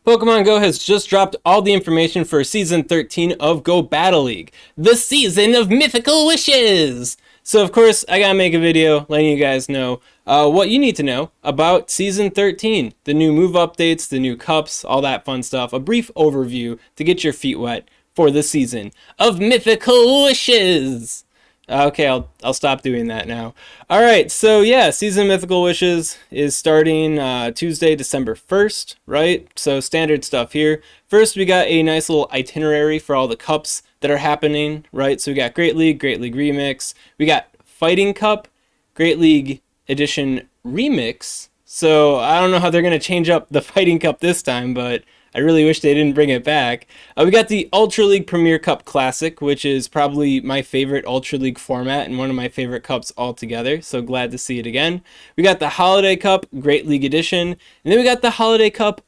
Pokemon Go has just dropped all the information for Season 13 of Go Battle League, the season of mythical wishes! So of course, I gotta make a video letting you guys know what you need to know about Season 13. The new move updates, the new cups, all that fun stuff. A brief overview to get your feet wet for the season of mythical wishes! Okay, I'll stop doing that now. All right, so yeah, Season of Mythical Wishes is starting Tuesday, December 1st, right? So standard stuff here. First, we got a nice little itinerary for all the cups that are happening, right? So we got Great League Remix. We got Fighting Cup, Great League Edition Remix. So I don't know how they're going to change up the Fighting Cup this time, but I really wish they didn't bring it back. We got the Ultra League Premier Cup Classic, which is probably my favorite Ultra League format and one of my favorite cups altogether, so glad to see it again. We got the Holiday Cup Great League Edition, and then we got the Holiday Cup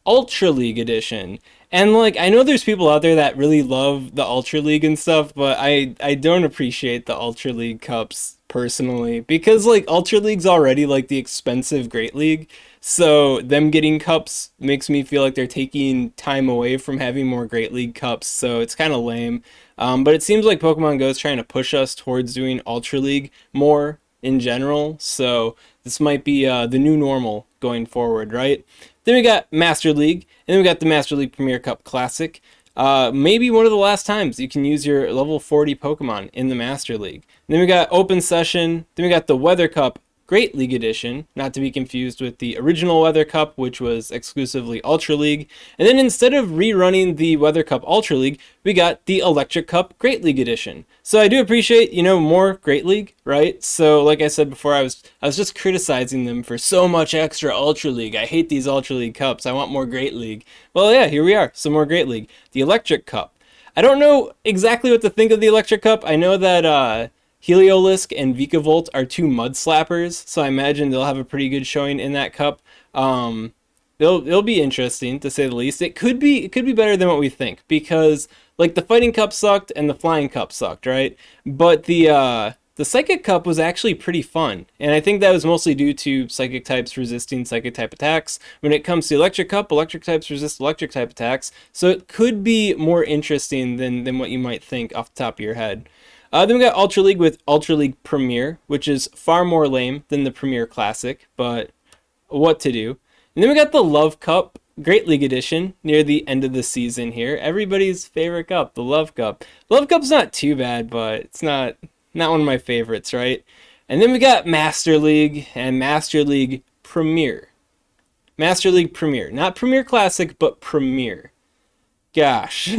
Ultra League Edition. And like, I know there's people out there that really love the Ultra League and stuff, but I don't appreciate the Ultra League cups personally, because like Ultra League's already like the expensive Great League, so them getting cups makes me feel like they're taking time away from having more Great League cups, so it's kind of lame. But it seems like Pokemon Go is trying to push us towards doing Ultra League more in general, so this might be the new normal going forward, right? Then we got Master League, and then we got the Master League Premier Cup Classic. Maybe one of the last times you can use your level 40 Pokemon in the Master League. And then we got Open Session, then we got the Weather Cup Great League Edition, not to be confused with the original Weather Cup, which was exclusively Ultra League. And then instead of rerunning the Weather Cup Ultra League, we got the Electric Cup Great League Edition. So I do appreciate, more Great League, right? So like I said before, I was just criticizing them for so much extra Ultra League. I hate these Ultra League cups. I want more Great League. Well, yeah, here we are, some more Great League. The Electric Cup. I don't know exactly what to think of the Electric Cup. I know that Heliolisk and Vikavolt are two mud slappers, so I imagine they'll have a pretty good showing in that cup. It'll be interesting, to say the least. It could be better than what we think, because like the Fighting Cup sucked and the Flying Cup sucked, right? But the Psychic Cup was actually pretty fun, and I think that was mostly due to Psychic types resisting Psychic type attacks. When it comes to Electric Cup, Electric types resist Electric type attacks, so it could be more interesting than what you might think off the top of your head. Then we got Ultra League with Ultra League Premier, which is far more lame than the Premier Classic, but what to do. And then we got the Love Cup Great League Edition near the end of the season here. Everybody's favorite cup, the Love Cup. Love Cup's not too bad, but it's not one of my favorites, right? And then we got Master League and Master League Premier. Master League Premier. Not Premier Classic, but Premier. Gosh.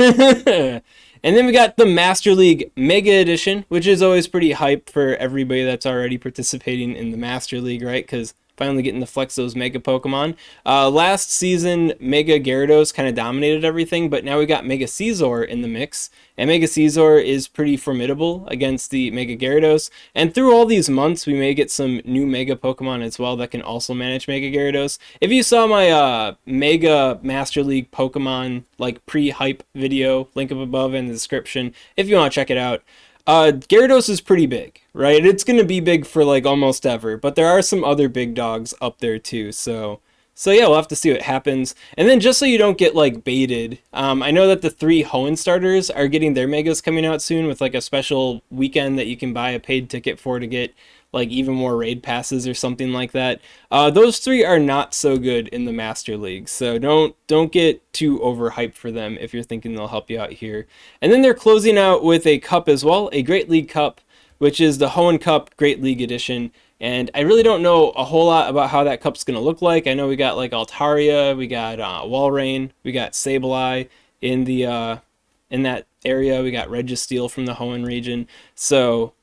And then we got the Master League Mega Edition, which is always pretty hype for everybody that's already participating in the Master League, right? Because finally getting to flex those Mega Pokemon. Last season, Mega Gyarados kind of dominated everything, but now we got Mega Caesar in the mix, and Mega Caesar is pretty formidable against the Mega Gyarados, and through all these months, we may get some new Mega Pokemon as well that can also manage Mega Gyarados. If you saw my Mega Master League Pokemon like pre-hype video, link up above in the description if you want to check it out. Gyarados is pretty big, right? It's going to be big for like almost ever, but there are some other big dogs up there too, so yeah, we'll have to see what happens. And then just so you don't get like baited, I know that the 3 Hoenn starters are getting their Megas coming out soon with like a special weekend that you can buy a paid ticket for to get like even more raid passes or something like that. Those 3 are not so good in the Master League, so don't get too overhyped for them if you're thinking they'll help you out here. And then they're closing out with a cup as well, a Great League Cup, which is the Hoenn Cup Great League Edition. And I really don't know a whole lot about how that cup's going to look like. I know we got like Altaria, we got Walrein, we got Sableye in that area. We got Registeel from the Hoenn region. So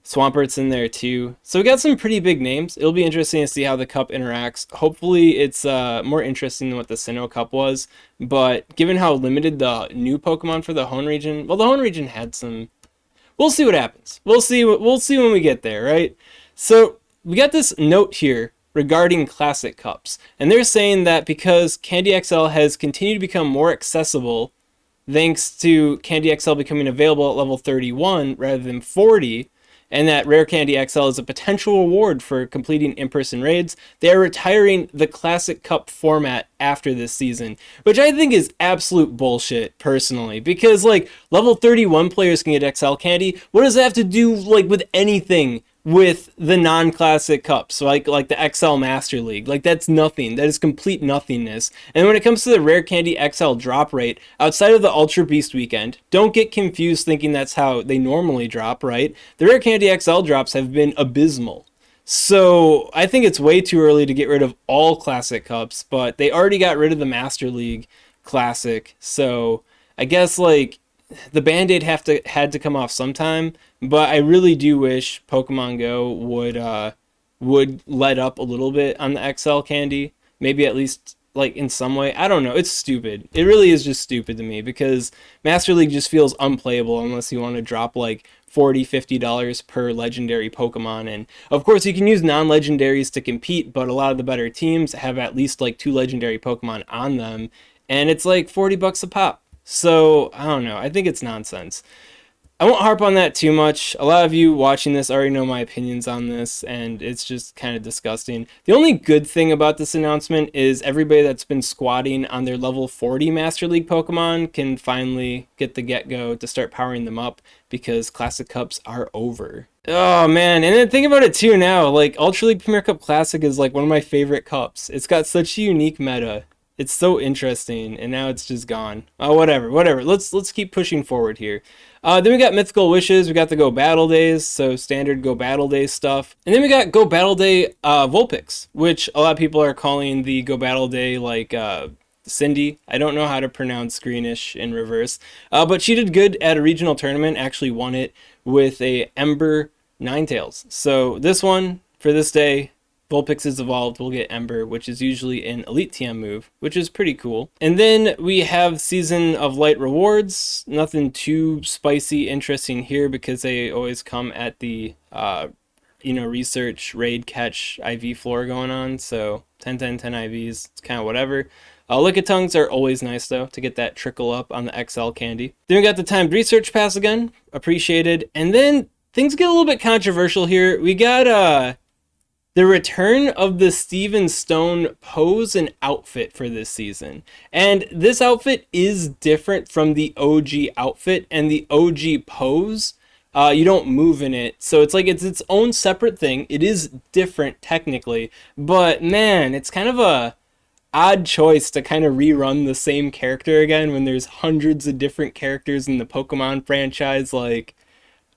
Swampert's in there too. So we got some pretty big names. It'll be interesting to see how the cup interacts. Hopefully it's more interesting than what the Sinnoh Cup was. But given how limited the new Pokemon for the Hoenn region, well, the Hoenn region had some. We'll see what happens. We'll see when we get there, right? So we got this note here regarding Classic Cups. And they're saying that because Candy XL has continued to become more accessible thanks to Candy XL becoming available at level 31 rather than 40, and that Rare Candy XL is a potential reward for completing in-person raids. They are retiring the Classic Cup format after this season, which I think is absolute bullshit, personally, because, like, level 31 players can get XL Candy. What does that have to do, like, with anything with the non-classic cups, like the XL Master League? Like, that's nothing. That is complete nothingness. And when it comes to the Rare Candy XL drop rate, outside of the Ultra Beast weekend, don't get confused thinking that's how they normally drop, right? The Rare Candy XL drops have been abysmal. So I think it's way too early to get rid of all classic cups, but they already got rid of the Master League Classic, so I guess, like, the Band-Aid had to come off sometime, but I really do wish Pokemon Go would let up a little bit on the XL candy, maybe at least, like, in some way. I don't know, it's stupid. It really is just stupid to me, because Master League just feels unplayable unless you want to drop like $40-50 per legendary Pokemon. And of course you can use non-legendaries to compete, but a lot of the better teams have at least like 2 legendary Pokemon on them, and it's like $40 a pop. So, I don't know. I think it's nonsense. I won't harp on that too much. A lot of you watching this already know my opinions on this, and it's just kind of disgusting. The only good thing about this announcement is everybody that's been squatting on their level 40 Master League Pokemon can finally get the get-go to start powering them up, because Classic Cups are over. Oh, man. And then think about it too now. Like, Ultra League Premier Cup Classic is like one of my favorite cups. It's got such a unique meta. It's so interesting, and now it's just gone. Oh, whatever. Let's keep pushing forward here. Then we got Mythical Wishes. We got the Go Battle Days, so standard Go Battle Day stuff. And then we got Go Battle Day Vulpix, which a lot of people are calling the Go Battle Day, like, Cindy. I don't know how to pronounce Greenish in reverse. But she did good at a regional tournament, actually won it with a Ember Ninetales. So this one, for this day, Vulpix is evolved, we'll get Ember, which is usually an Elite TM move, which is pretty cool. And then we have Season of Light rewards. Nothing too spicy, interesting here, because they always come at the, research, raid, catch, IV floor going on. So 10, 10, 10 IVs, it's kind of whatever. Lickitungs are always nice, though, to get that trickle up on the XL candy. Then we got the timed research pass again, appreciated. And then things get a little bit controversial here. We got, the return of the Steven Stone pose and outfit for this season. And this outfit is different from the OG outfit and the OG pose. You don't move in it, so it's like it's its own separate thing. It is different technically, but man, it's kind of a odd choice to kind of rerun the same character again when there's hundreds of different characters in the Pokemon franchise. Like,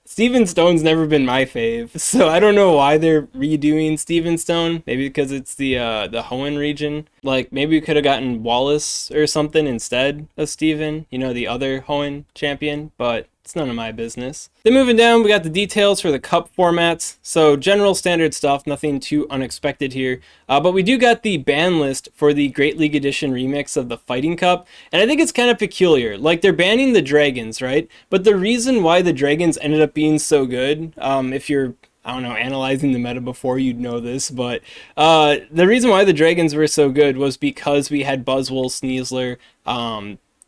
Steven Stone's never been my fave, so I don't know why they're redoing Steven Stone. Maybe because it's the Hoenn region. Like, maybe we could have gotten Wallace or something instead of Steven, the other Hoenn champion, but it's none of my business. Then moving down, we got the details for the cup formats. So general standard stuff, nothing too unexpected here. But we do got the ban list for the Great League Edition remix of the Fighting Cup. And I think it's kind of peculiar. Like, they're banning the dragons, right? But the reason why the dragons ended up being so good, if you're, I don't know, analyzing the meta before, you'd know this, but the reason why the dragons were so good was because we had Buzzwole, Sneasler,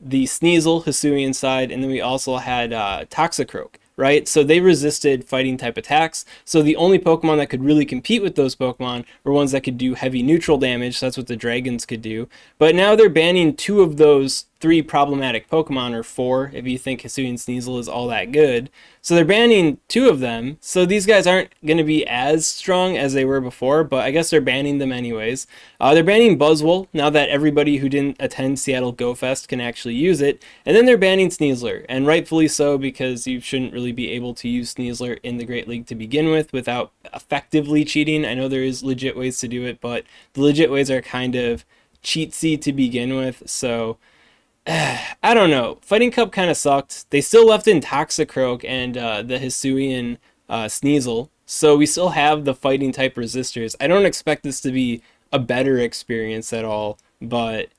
the Sneasel, Hisuian side, and then we also had Toxicroak, right? So they resisted fighting type attacks, so the only Pokemon that could really compete with those Pokemon were ones that could do heavy neutral damage, so that's what the dragons could do. But now they're banning 2 of those 3 problematic Pokemon, or 4 if you think Hisuian Sneasel is all that good. So they're banning 2 of them, so these guys aren't going to be as strong as they were before, but I guess they're banning them anyways. They're banning Buzzwole, now that everybody who didn't attend Seattle Go Fest can actually use it, and then they're banning Sneasler, and rightfully so, because you shouldn't really be able to use Sneasler in the Great League to begin with without effectively cheating. I know there is legit ways to do it, but the legit ways are kind of cheatsy to begin with, so I don't know. Fighting Cup kind of sucked. They still left in Toxicroak and the Hisuian Sneasel, so we still have the fighting type resistors. I don't expect this to be a better experience at all, but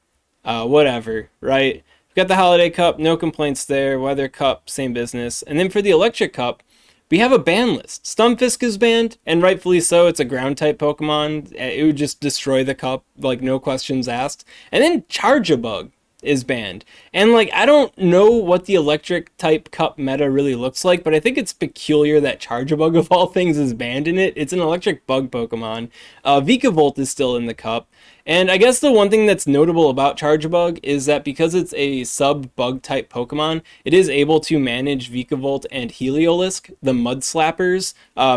whatever, right? We've got the Holiday Cup, no complaints there. Weather Cup, same business. And then for the Electric Cup, we have a ban list. Stunfisk is banned, and rightfully so. It's a ground type Pokemon. It would just destroy the cup, like no questions asked. And then Charge-a-Bug. is banned. And like, I don't know what the electric type cup meta really looks like, but I think it's peculiar that Charjabug of all things is banned in it. It's an electric bug Pokemon. Vikavolt is still in the cup. And I guess the one thing that's notable about Charjabug is that because it's a sub-bug type Pokemon, it is able to manage Vikavolt and Heliolisk, the Mud Slappers,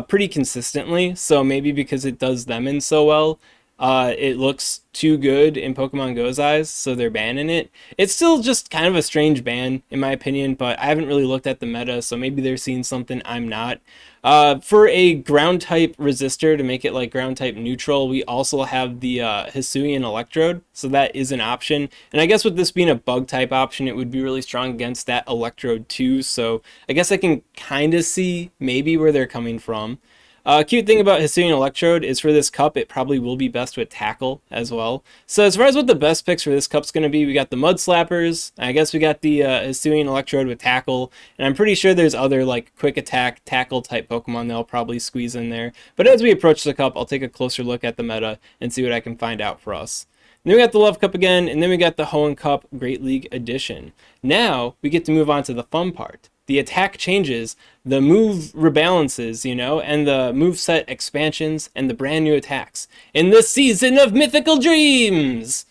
pretty consistently. So maybe because it does them in so well, it looks too good in Pokemon Go's eyes, so they're banning it. It's still just kind of a strange ban, in my opinion, but I haven't really looked at the meta, so maybe they're seeing something I'm not. For a ground-type resistor to make it like ground-type neutral, we also have the Hisuian Electrode, so that is an option. And I guess with this being a bug-type option, it would be really strong against that Electrode too, so I guess I can kind of see maybe where they're coming from. Cute thing about Hisuian Electrode is for this cup, it probably will be best with Tackle as well. So as far as what the best picks for this cup's going to be, we got the Mud Slappers, I guess we got the Hisuian Electrode with Tackle, and I'm pretty sure there's other like quick attack, tackle type Pokemon that'll probably squeeze in there. But as we approach the cup, I'll take a closer look at the meta and see what I can find out for us. And then we got the Love Cup again, and then we got the Hoenn Cup Great League Edition. Now we get to move on to the fun part. The attack changes, the move rebalances, you know, and the moveset expansions and the brand new attacks in the season of Mythical Dreams.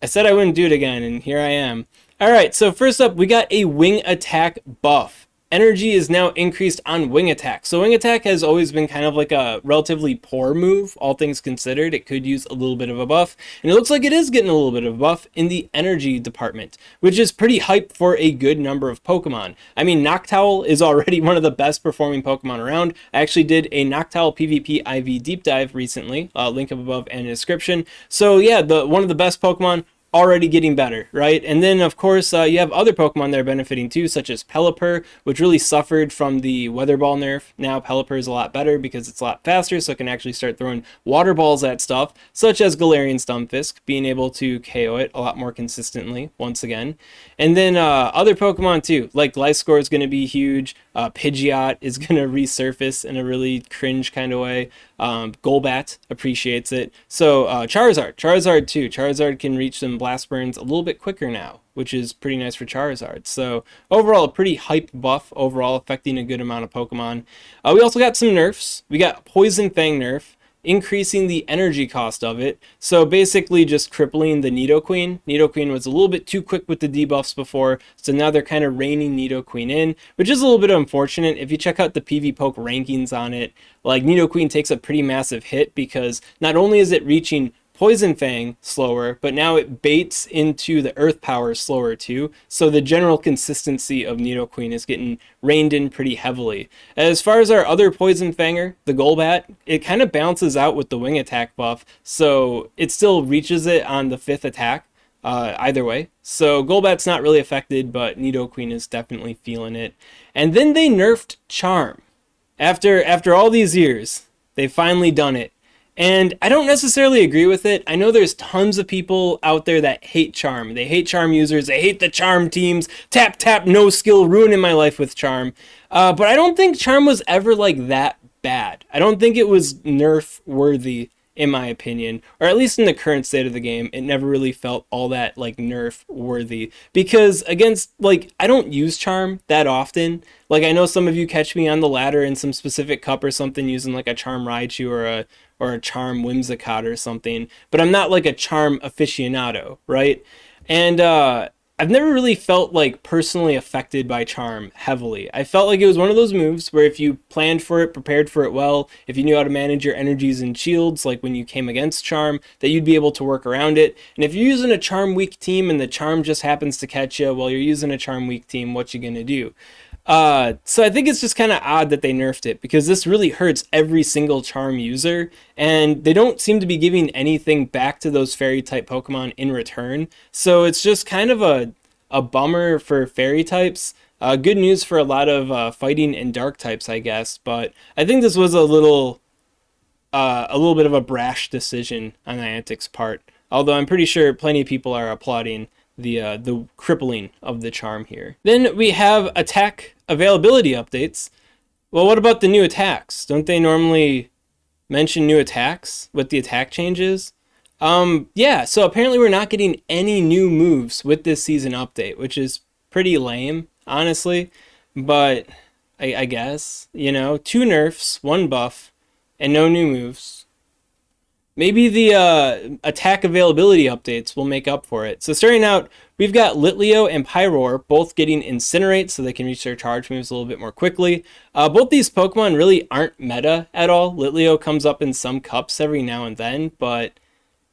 I said I wouldn't do it again, and here I am. All right, so first up, we got a wing attack buff. Energy is now increased on wing attack. So wing attack has always been kind of like a relatively poor move, all things considered. It could use a little bit of a buff, and it looks like it is getting a little bit of a buff in the energy department, which is pretty hype for a good number of Pokemon. I mean, Noctowl is already one of the best performing Pokemon around. I actually did a Noctowl PvP IV deep dive recently, link up above and in the description. So yeah, one of the best Pokemon, already getting better, right? And then, of course, you have other Pokemon that are benefiting too, such as Pelipper, which really suffered from the Weather Ball nerf. Now Pelipper is a lot better because it's a lot faster, so it can actually start throwing water balls at stuff, such as Galarian Stunfisk, being able to KO it a lot more consistently, once again. And then other Pokemon too, like Gliscor is going to be huge, Pidgeot is going to resurface in a really cringe kind of way, Golbat appreciates it, so Charizard too. Charizard can reach some blast burns a little bit quicker now, which is pretty nice for Charizard. So overall, a pretty hype buff overall, affecting a good amount of Pokemon. We also got some nerfs. We got Poison Fang nerf, increasing the energy cost of it. So basically just crippling the Nidoqueen. Nidoqueen was a little bit too quick with the debuffs before, so now they're kind of reining Nidoqueen in, which is a little bit unfortunate. If you check out the PvPoke rankings on it, like Nidoqueen takes a pretty massive hit because not only is it reaching Poison Fang slower, but now it baits into the Earth Power slower too, so the general consistency of Nidoqueen is getting reined in pretty heavily. As far as our other Poison Fanger, the Golbat, it kind of bounces out with the wing attack buff, so it still reaches it on the 5th attack, either way. So Golbat's not really affected, but Nidoqueen is definitely feeling it. And then they nerfed Charm. After all these years, they've finally done it. And I don't necessarily agree with it. I know there's tons of people out there that hate Charm. They hate Charm users. They hate the Charm teams. Tap, tap, no skill, ruining my life with Charm. But I don't think Charm was ever like that bad. I don't think it was nerf worthy, in my opinion, or at least in the current state of the game. It never really felt all that like nerf worthy, because against, like, I don't use Charm that often. Like, I know some of you catch me on the ladder in some specific cup or something using like a Charm Raichu or a Charm Whimsicott or something, but I'm not like a Charm aficionado, right? And I've never really felt like personally affected by Charm heavily. I felt like it was one of those moves where if you planned for it, prepared for it well, if you knew how to manage your energies and shields, like when you came against Charm, that you'd be able to work around it. And if you're using a Charm weak team and the Charm just happens to catch you while you're using a Charm weak team, what you gonna do? So I think it's just kind of odd that they nerfed it, because this really hurts every single Charm user, and they don't seem to be giving anything back to those fairy type Pokemon in return. So it's just kind of a bummer for fairy types. Good news for a lot of fighting and dark types, I guess, but I think this was a little bit of a brash decision on Niantic's part. Although I'm pretty sure plenty of people are applauding the crippling of the Charm here. Then we have attack availability updates. Well, what about the new attacks? Don't they normally mention new attacks with the attack changes? Yeah, so apparently we're not getting any new moves with this season update, which is pretty lame, honestly. But I guess, you know, 2 nerfs, 1 buff, and no new moves. Maybe the attack availability updates will make up for it. So starting out, we've got Litleo and Pyroar both getting Incinerate so they can reach their charge moves a little bit more quickly. Both these Pokemon really aren't meta at all. Litleo comes up in some cups every now and then, but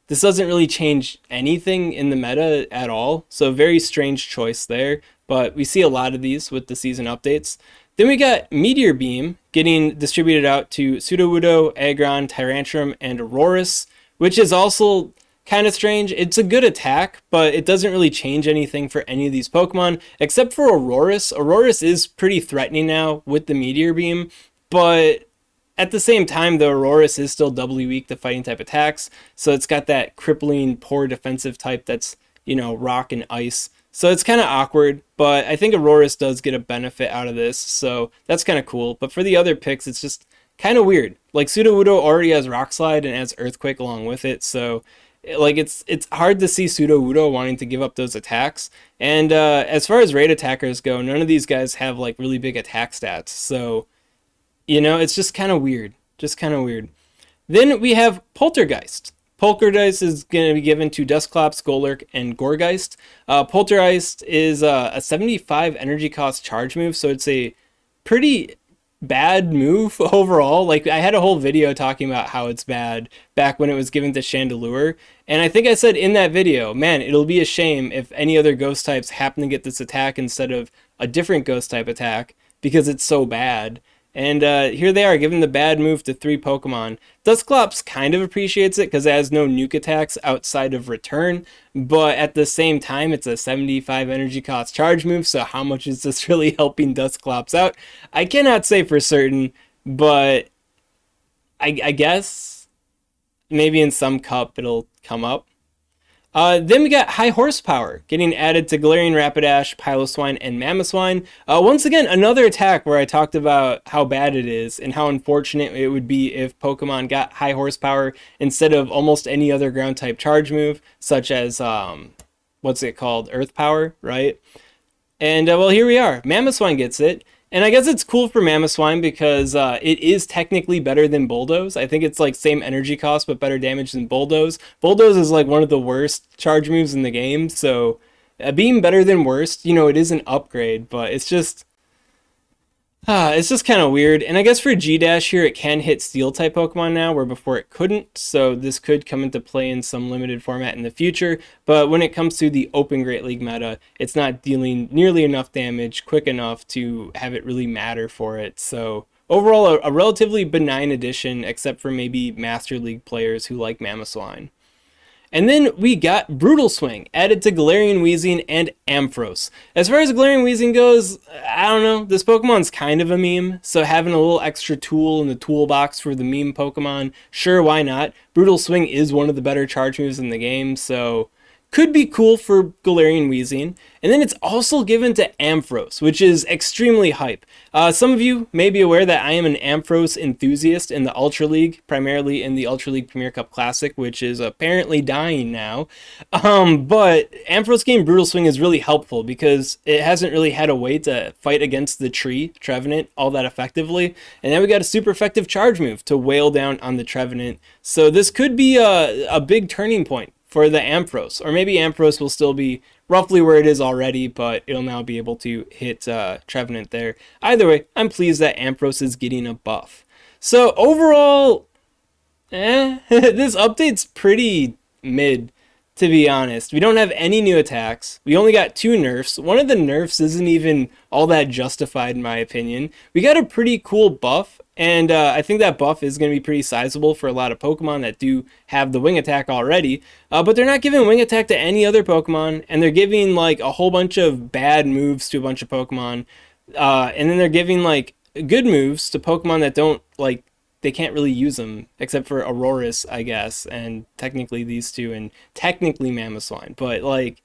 this doesn't really change anything in the meta at all. So very strange choice there, but we see a lot of these with the season updates. Then we got Meteor Beam getting distributed out to Sudowoodo, Aggron, Tyrantrum, and Aurorus, which is also kind of strange. It's a good attack, but it doesn't really change anything for any of these Pokemon, except for Aurorus. Aurorus is pretty threatening now with the Meteor Beam, but at the same time, the Aurorus is still doubly weak to fighting type attacks, so it's got that crippling, poor defensive type that's, you know, rock and ice. So it's kind of awkward, but I think Aurorus does get a benefit out of this, so that's kind of cool. But for the other picks, it's just kind of weird. Like, Sudowoodo already has Rock Slide and has Earthquake along with it, so like it's hard to see Sudowoodo wanting to give up those attacks. And as far as raid attackers go, none of these guys have like really big attack stats, so you know, it's just kind of weird. Just kind of weird. Then we have Poltergeist. Poltergeist is going to be given to Dusclops, Golurk, and Gourgeist. Poltergeist is a 75 energy cost charge move, so it's a pretty bad move overall. Like, I had a whole video talking about how it's bad back when it was given to Chandelure, and I think I said in that video, man, it'll be a shame if any other ghost types happen to get this attack instead of a different ghost type attack, because it's so bad. And here they are, giving the bad move to 3 Pokemon. Dusclops kind of appreciates it because it has no nuke attacks outside of return, but at the same time, it's a 75 energy cost charge move, so how much is this really helping Dusclops out? I cannot say for certain, but I guess maybe in some cup it'll come up. Then we got High Horsepower getting added to Galarian Rapidash, Piloswine, and Mamoswine. Once again, another attack where I talked about how bad it is and how unfortunate it would be if Pokemon got High Horsepower instead of almost any other ground type charge move, such as, what's it called? Earth Power, right? And, well, here we are. Mamoswine gets it. And I guess it's cool for Mamoswine because it is technically better than Bulldoze. I think it's like same energy cost but better damage than Bulldoze. Bulldoze is like one of the worst charge moves in the game, so being better than worst, you know, it is an upgrade, but it's just kind of weird. And I guess for G-Dash here, it can hit Steel-type Pokemon now, where before it couldn't, so this could come into play in some limited format in the future. But when it comes to the Open Great League meta, it's not dealing nearly enough damage quick enough to have it really matter for it. So overall, a relatively benign addition, except for maybe Master League players who like Mamoswine. And then we got Brutal Swing added to Galarian Weezing and Ampharos. As far as Galarian Weezing goes, I don't know. This Pokemon's kind of a meme, so having a little extra tool in the toolbox for the meme Pokemon, sure, why not? Brutal Swing is one of the better charge moves in the game, so could be cool for Galarian Weezing. And then it's also given to Ampharos, which is extremely hype. Some of you may be aware that I am an Ampharos enthusiast in the Ultra League, primarily in the Ultra League Premier Cup Classic, which is apparently dying now. But Ampharos game Brutal Swing is really helpful because it hasn't really had a way to fight against the tree, Trevenant, all that effectively. And then we got a super effective charge move to wail down on the Trevenant. So this could be a big turning point for the Ampharos, or maybe Ampharos will still be roughly where it is already, but it'll now be able to hit Trevenant there. Either way, I'm pleased that Ampharos is getting a buff. So overall, this update's pretty mid, to be honest. We don't have any new attacks. We only got 2 nerfs. One of the nerfs isn't even all that justified in my opinion. We got a pretty cool buff, and I think that buff is going to be pretty sizable for a lot of Pokemon that do have the Wing Attack already. But they're not giving Wing Attack to any other Pokemon, and they're giving like a whole bunch of bad moves to a bunch of Pokemon. And then they're giving like good moves to Pokemon that don't like, they can't really use them except for Aurorus, I guess, and technically these two, and technically Mamoswine. But like,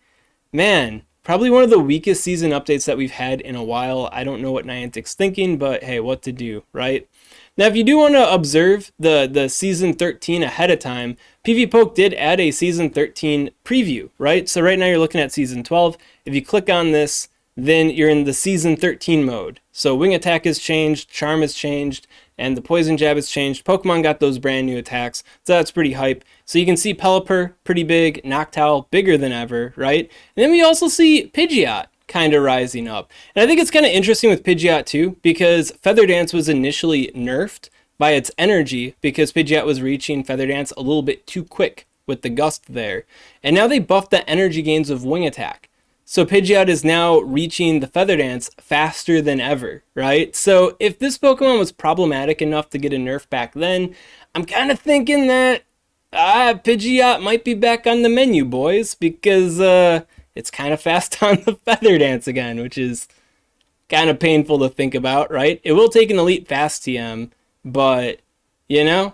man, probably one of the weakest season updates that we've had in a while. I don't know what Niantic's thinking, but hey, what to do, right? Now, if you do want to observe the Season 13 ahead of time, PvPoke did add a Season 13 preview, right? So right now you're looking at Season 12. If you click on this, then you're in the Season 13 mode. So Wing Attack has changed, Charm has changed, and the Poison Jab has changed. Pokemon got those brand new attacks, so that's pretty hype. So you can see Pelipper, pretty big, Noctowl, bigger than ever, right? And then we also see Pidgeot kind of rising up. And I think it's kind of interesting with Pidgeot too, because Feather Dance was initially nerfed by its energy because Pidgeot was reaching Feather Dance a little bit too quick with the gust there. And now they buffed the energy gains of Wing Attack. So Pidgeot is now reaching the Feather Dance faster than ever, right? So if this Pokemon was problematic enough to get a nerf back then, I'm kind of thinking that Pidgeot might be back on the menu, boys, because it's kind of fast on the Feather Dance again, which is kind of painful to think about, right? It will take an Elite Fast TM, but, you know,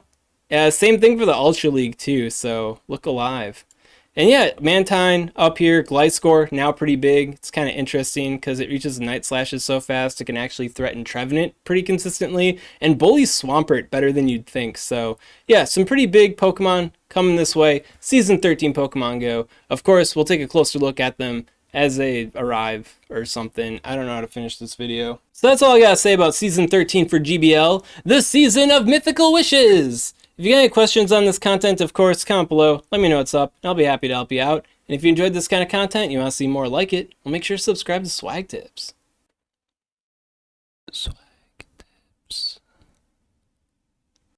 same thing for the Ultra League too, so look alive. And yeah, Mantine up here, Gliscor, now pretty big. It's kind of interesting because it reaches Night Slashes so fast it can actually threaten Trevenant pretty consistently, and bullies Swampert better than you'd think. So yeah, some pretty big Pokemon coming this way. Season 13 Pokemon Go. Of course, we'll take a closer look at them as they arrive or something. I don't know how to finish this video. So that's all I gotta say about Season 13 for GBL, the Season of Mythical Wishes. If you got any questions on this content, of course, comment below. Let me know what's up. I'll be happy to help you out. And if you enjoyed this kind of content and you want to see more like it, well, make sure to subscribe to SwagTips. SwagTips.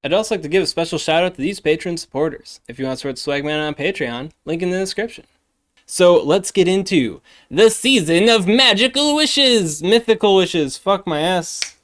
I'd also like to give a special shout out to these Patreon supporters. If you want to support Swagman on Patreon, link in the description. So let's get into the Season of Magical Wishes, Mythical Wishes. Fuck my ass.